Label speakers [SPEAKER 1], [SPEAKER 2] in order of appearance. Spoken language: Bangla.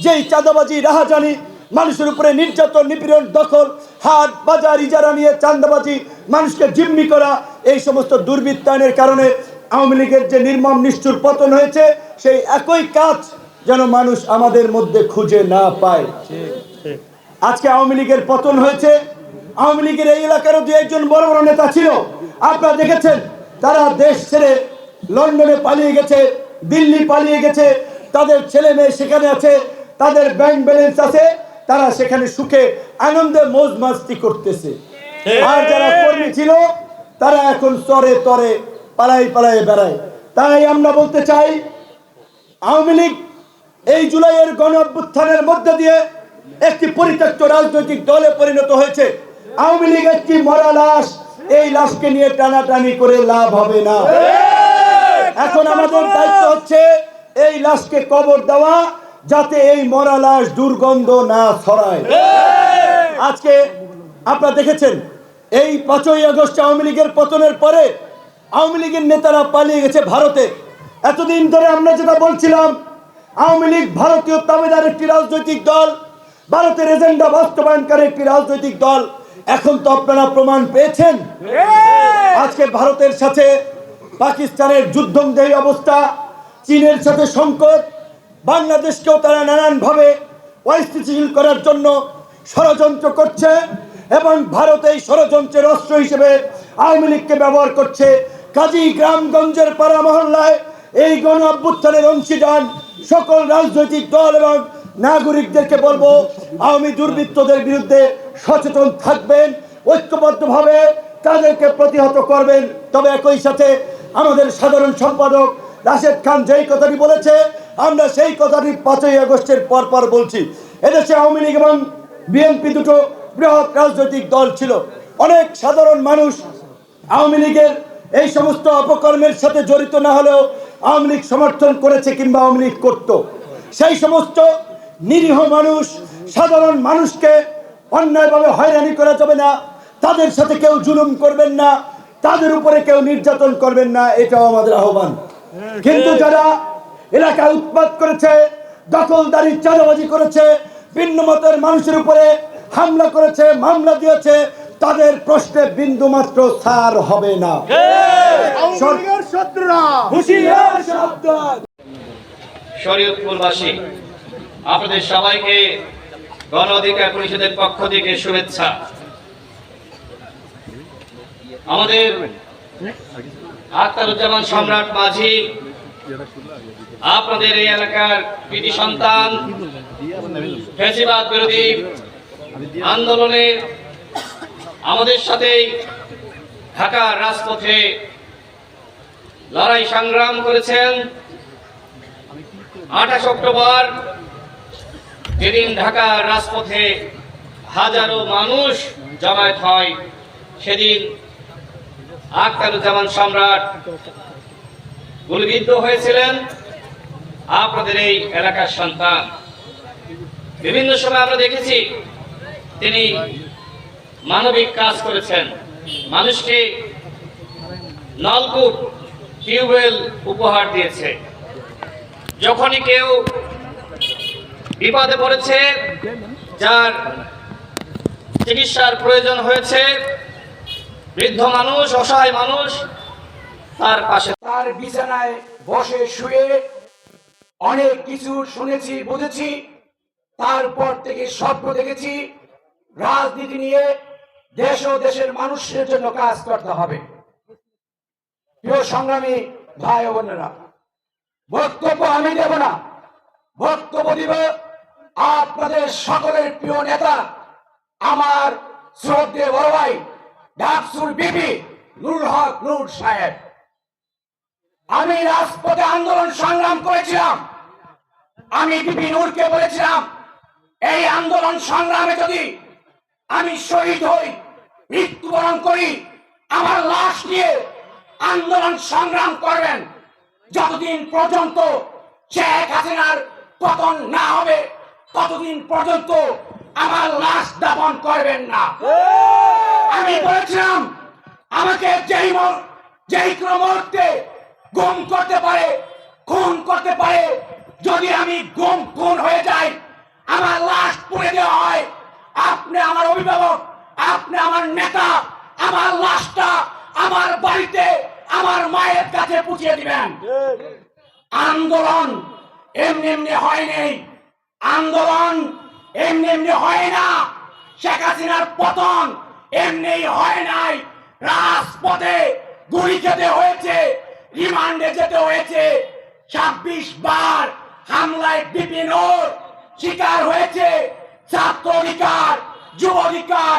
[SPEAKER 1] যেই চাঁদাবাজি, রাহাজানি, মানুষের উপরে নির্যাতন, নিপীড়ন, দখল, হাট বাজার ইজারা নিয়ে চাঁদাবাজি, মানুষকে জিম্মি করা, এই সমস্ত দুর্বৃত্তায়নের কারণে আওয়ামী লীগের যে নির্মম নিষ্ঠুর পতন হয়েছে, সেই একই কাজ যেন মানুষ আমাদের মধ্যে খুঁজে না পায়। আজকে আওয়ামী লীগের পতন হয়েছে। আওয়ামী লীগের এই এলাকারও দু একজন বড় বড় নেতা ছিল, আপনারা দেখেছেন, তারা দেশ ছেড়ে লন্ডনে পালিয়ে গেছে, দিল্লি পালিয়ে গেছে, তাদের ছেলে মেয়ে সেখানে আছে, তাদের ব্যাংক ব্যালেন্স আছে, তারা সেখানে সুখে আনন্দে মৌজ মাস্তি করতেছে। আর যারা কর্মী ছিল তারা এখন চরে তরে পালাই পালাই বেড়ায়। তাই আমরা বলতে চাই, আওয়ামী লীগ এই জুলাইয়ের গণ অভ্যুত্থানের মধ্যে দিয়ে একটি পরিত্যক্ত রাজনৈতিক দলে পরিণত হয়েছে। আওয়ামী লীগ একটি মরা লাশ, এই লাশকে নিয়ে টানাটানি করে লাভ হবে না। এখন আমাদের দায়িত্ব হচ্ছে এই লাশকে কবর দেওয়া, যাতে এই মরা লাশ দুর্গন্ধ না ছড়ায়। আজকে আপনারা দেখেছেন, এই 5ই আগস্ট আওয়ামী লীগের পতনের পরে আওয়ামী লীগের নেতারা পালিয়ে গেছে ভারতে। এতদিন ধরে আমরা যেটা বলছিলাম, আওয়ামী লীগ ভারতীয় তাবেদার একটি রাজনৈতিক দল, ভারতের এজেন্ডা বাস্তবায়নকারী একটি রাজনৈতিক দল। এখন তো আপনারা প্রমাণ পেয়েছেন। আজকে ভারতের সাথে পাকিস্তানের যুদ্ধংদেহী অবস্থা, চীনের সাথে সংকট, বাংলাদেশকেও তারা নানানভাবে অস্থিতিশীল করার জন্য ষড়যন্ত্র করছে এবং ভারত এই ষড়যন্ত্রের অস্ত্র হিসেবে আওয়ামী লীগকে ব্যবহার করছে। কাজী গ্রামগঞ্জের পাড়া মহল্লায় এই গণ অভ্যুত্থানের অংশীদার সকল রাজনৈতিক দল এবং নাগরিকদেরকে বলবো, আওয়ামী দুর্বৃত্তদের বিরুদ্ধে সচেতন থাকবেন, ঐক্যবদ্ধভাবে তাদেরকে প্রতিহত করবেন। তবে একই সাথে আমাদের সাধারণ সম্পাদক রাশেদ খান যেই কথাটি বলেছে, আমরা সেই কথাটি 5ই আগস্টের পর বলছি। এদেশে আওয়ামী লীগ এবং বিএনপি দুটো বৃহৎ রাজনৈতিক দল ছিল। অনেক সাধারণ মানুষ আওয়ামী লীগের এই সমস্ত অপকর্মের সাথে জড়িত না হলেও আওয়ামী লীগ সমর্থন করেছে কিংবা আওয়ামী লীগ করত। সেই সমস্ত নিরীহ মানুষ, সাধারণ মানুষকে অন্যায়ভাবে হয়রানি করা যাবে না, তাদের সাথে কেউ জুলুম করবেন না, তাদের উপরে কেউ নির্যাতন করবেন না, এটাও আমাদের আহ্বান। কিন্তু যারা এলাকায় উৎপাত করেছে, দখলদারি, চাঁদাবাজি করেছে, ভিন্ন মতের মানুষের উপরে হামলা করেছে, মামলা দিয়েছে, তাদের প্রশ্নে বিন্দু মাত্র ছাড় হবে না।
[SPEAKER 2] শরীয়তপুরবাসী, আপনাদের সবাইকে গণ অধিকার পরিষদের পক্ষ থেকে শুভেচ্ছা। আমাদের আখতারুজ্জামান সম্রাট মাঝি আপনাদের এই এলাকার কৃতি সন্তান, ফ্যাসিবাদ বিরোধী আন্দোলনে আমাদের সাথেই ঢাকার রাজপথে লড়াই সংগ্রাম করেছেন। 28 অক্টোবর যেদিন ঢাকার রাজপথে হাজারো মানুষ জমায়েত হয়, সেদিন আখতারুজ্জামান সম্রাট গুলিবিদ্ধ হয়েছিলেন। আপনাদের এই এলাকার সন্তান, বিভিন্ন সময় আমরা দেখেছি তিনি মানবিক কাজ করেছেন, মানুষকে নলকূপ, টিউবওয়েল উপহার দিয়েছে। যখনই কেউ বিপদে পড়েছে, যার চিকিৎসার প্রয়োজন হয়েছে, বৃদ্ধ মানুষ, অসহায় মানুষ, তার পাশে,
[SPEAKER 3] তার বিছানায় বসে শুয়ে অনেক কিছু শুনেছি, বুঝেছি। তারপর থেকে স্বপ্ন দেখেছি রাজনীতি নিয়ে দেশ ও দেশের মানুষের জন্য কাজ করতে হবে। প্রিয় সংগ্রামী ভাই ও বোনেরা, বক্তব্য আমি দেব না, বক্তব্য দিব আপনাদের সকলের প্রিয় নেতা, আমার শ্রদ্ধেয় বড় ভাই ডাকসুর বিপি নুরুল হক নূর সাহেব। আমি রাজপথে আন্দোলন সংগ্রাম করেছিলাম। আমি বিপি নূরকে বলেছিলাম, এই আন্দোলন সংগ্রামে যদি আমি শহীদ হই, মৃত্যুবরণ করি, আমার লাশ নিয়ে আন্দোলন সংগ্রাম করবেন। যতদিন পর্যন্ত শেখ হাসিনার পতন না হবে, ততদিন পর্যন্ত আমার লাশ দাফন করবেন না। আমি বলেছিলাম, আমাকে যেই কোনো মুহূর্তে গুম করতে পারে, খুন করতে পারে। যদি আমি খুন হয়ে যাই, আপনি আমার অভিভাবক, আপনি আমার নেতা, আমার লাশটা আমার বাড়িতে আমার মায়ের কাছে পৌঁছে দিবেন। আন্দোলন এমনি এমনি হয়নি, আন্দোলন এমনি এমনি হয় না। শেখ হাসিনার পতন এমনি হয় নাই। রাজপথে গুলি খেতে হয়েছে, রিমান্ডে যেতে হয়েছে, 26 বার হামলায় বিপিন শিকার হয়েছে। ছাত্র অধিকার, যুব অধিকার